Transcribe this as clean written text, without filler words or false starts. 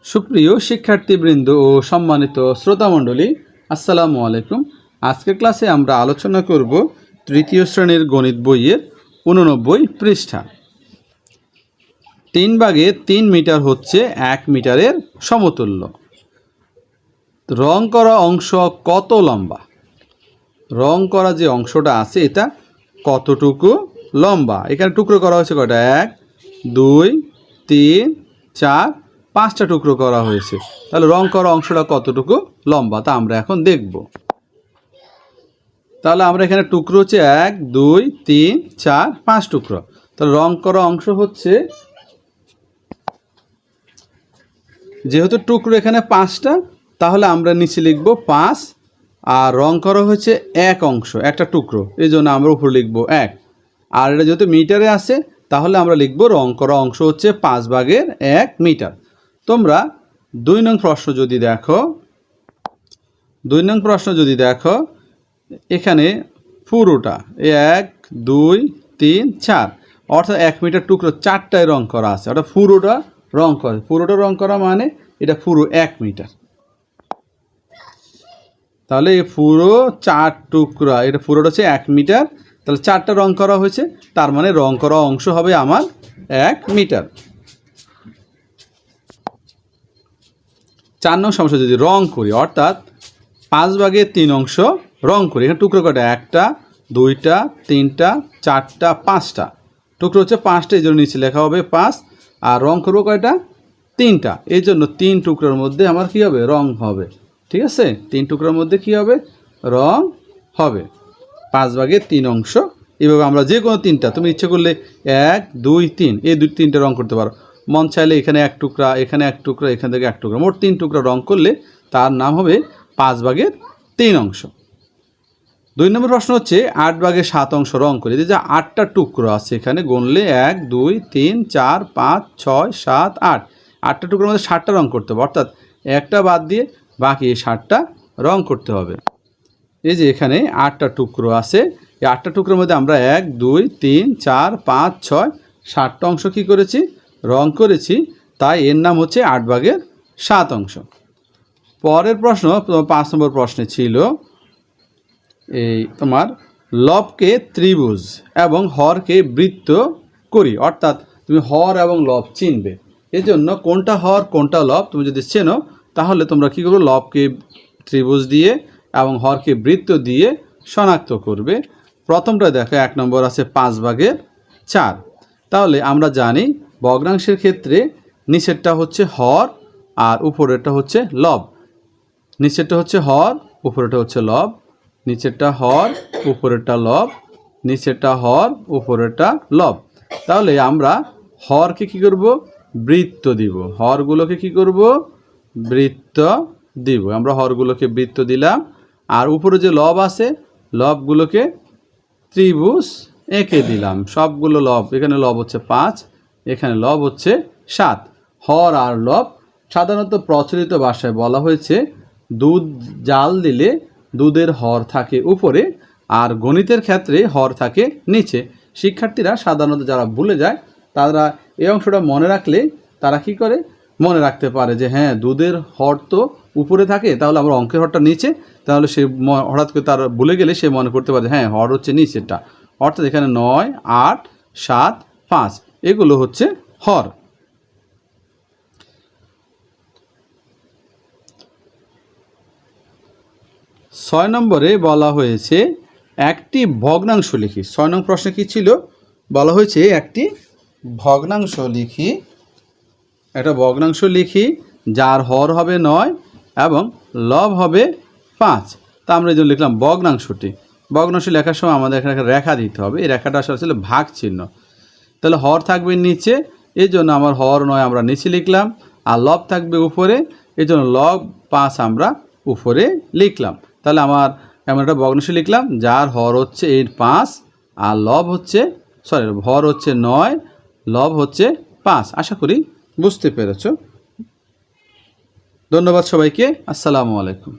সুপ্রিয় শিক্ষার্থীবৃন্দ ও সম্মানিত শ্রোতামণ্ডলী, আসসালামু আলাইকুম। আজকের ক্লাসে আমরা আলোচনা করব তৃতীয় শ্রেণীর গণিত বইয়ের 89 পৃষ্ঠা। 3 ভাগে 3 মিটার হচ্ছে 1 মিটারের সমতুল্য। রং করা অংশ কত লম্বা? রং করা যে অংশটা আছে এটা কতটুকু লম্বা? এখানে টুকরো করা হয়েছে কয়টা? 1 2 3 4 5টা টুকরো করা হয়েছে। তাহলে রং করা অংশটা কতটুকু লম্বা তা আমরা এখন দেখব। তাহলে আমরা এখানে টুকরো হচ্ছে 1 2 3 4 5 টুকরো। তাহলে রং করা অংশ হচ্ছে, যেহেতু টুকরো এখানে 5টা, তাহলে আমরা নিচে লিখব 5, আর রং করা হয়েছে এক অংশ, একটা টুকরো, এই জন্য আমরা উপর লিখব 1। আর এটা যেহেতু মিটারে আছে তাহলে আমরা লিখব রং করা অংশ হচ্ছে 5 ভাগের 1 মিটার। তোমরা 2 নং প্রশ্ন যদি দেখো, 2 নং প্রশ্ন যদি দেখো, এখানে পুরোটা 1 2 3 4 অর্থাৎ 1 মিটার টুকরো 4টায় রং করা আছে, অর্থাৎ পুরোটা রং করা মানে এটা পুরো 1 মিটার। তাহলে এই পুরো 4 টুকরা, এটা পুরোটা হচ্ছে 1 মিটার, তাহলে 4টা রং করা হয়েছে, তার মানে রং করা অংশ হবে আমার 1 মিটার। 4 নং সমস্যা যদি রং করি, অর্থাৎ 5 ভাগের 3 অংশ রং করি। এখানে টুকরো কয়টা? 1টা 2টা 3টা 4টা 5টা টুকরো হচ্ছে 5টা, এই জন্য নিচে লেখা হবে 5। আর রং করবো কয়টা? 3টা, এই জন্য 3 টুকরোর মধ্যে আমার কি হবে? রং হবে। ঠিক আছে, 3 টুকরোর মধ্যে কি হবে? রং হবে। 5 ভাগের 3 অংশ, এইভাবে আমরা যে কোনো 3টা, তুমি ইচ্ছে করলে 1 2 3 এই 3টা রং করতে পারো। মন চাইলে এখানে 1 টুকরা, এখানে 1 টুকরা, এখান থেকে 1 টুকরা, মোট 3 টুকরা রং করলে তার নাম হবে 5 ভাগের 3 অংশ। 2 নম্বর প্রশ্ন হচ্ছে 8 ভাগের 7 অংশ রং করে। যে 8টা টুকরো আছে এখানে, গুনলে 1 2 3 4 5 6 7 8, 8টা টুকরোর মধ্যে 7টা রং করতে হবে, অর্থাৎ একটা বাদ দিয়ে বাকি 7টা রং করতে হবে। এই যে এখানে 8টা টুকরো আছে, এই 8টা টুকরোর মধ্যে আমরা 1 2 3 4 5 6 7টা অংশ কী করেছি? রং করেছি। তাই এর নাম হচ্ছে 8 ভাগের 7 অংশ। পরের প্রশ্ন 5 নম্বর প্রশ্নে ছিল এই তোমার লবকে ত্রিভুজ এবং হরকে বৃত্ত করি, অর্থাৎ তুমি হর এবং লব চিনবে। এই জন্য কোনটা হর কোনটা লব তুমি যদি চেনো, তাহলে তোমরা কী করবে? লবকে ত্রিভুজ দিয়ে এবং হরকে বৃত্ত দিয়ে শনাক্ত করবে। প্রথমটা দেখো, 1 নম্বর আছে 5 ভাগের 4। তাহলে আমরা জানি ভগ্নাংশের ক্ষেত্রে নিচেরটা হচ্ছে হর আর উপরেরটা হচ্ছে লব। নিচেরটা হচ্ছে হর, উপরেরটা হচ্ছে লব। নিচেরটা হর, উপরেরটা লব। নিচেরটা হর, উপরেরটা লব। তাহলে আমরা হরকে কী করব? বৃত্ত দিব। হরগুলোকে কী করব? বৃত্ত দিব। আমরা হরগুলোকে বৃত্ত দিলাম। আর উপরে যে লব আছে, লবগুলোকে ত্রিভুজ এঁকে দিলাম। সবগুলো লব, এখানে লব হচ্ছে 5, এখানে লব হচ্ছে 7। হর আর লব সাধারণত প্রচলিত ভাষায় বলা হয়েছে দুধ জাল দিলে দুধের হর থাকে উপরে, আর গণিতের ক্ষেত্রে হর থাকে নিচে। শিক্ষার্থীরা সাধারণত যারা ভুলে যায়, তারা এই অংশটা মনে রাখলে তারা কি করে? মনে রাখতে পারে যে হ্যাঁ, দুধের হর তো উপরে থাকে, তাহলে আমরা অঙ্কের হরটা নিচে। তাহলে সে হঠাৎ করে তার ভুলে গেলে সে মনে করতে পারে হ্যাঁ, হর হচ্ছে নিচেরটা। অর্থাৎ এখানে 9 8 7 5 এগুলো হচ্ছে হর। ছয় নম্বরে বলা হয়েছে একটি ভগ্নাংশ লিখি। 6 নং প্রশ্নে কী ছিল? বলা হয়েছে একটি ভগ্নাংশ লিখি, একটা ভগ্নাংশ লিখি যার হর হবে 9 এবং লব হবে 5। তা আমরা এই জন্য লিখলাম ভগ্নাংশটি। ভগ্নাংশ লেখার সময় আমাদের এখানে একটা রেখা দিতে হবে। এই রেখাটা আসলে ভাগ চিহ্ন। তাহলে হর থাকবে নিচে, এই জন্য আমার হর 9 আমরা নিচে লিখলাম, আর লব থাকবে উপরে, এই জন্য লব 5 আমরা উপরে লিখলাম। তাহলে আমার এমন একটা ভগ্নাংশ লিখলাম যার হর হচ্ছে 5 আর লব হচ্ছে হর হচ্ছে 9, লব হচ্ছে 5। আশা করি বুঝতে পেরেছ। ধন্যবাদ সবাইকে। আসসালামু আলাইকুম।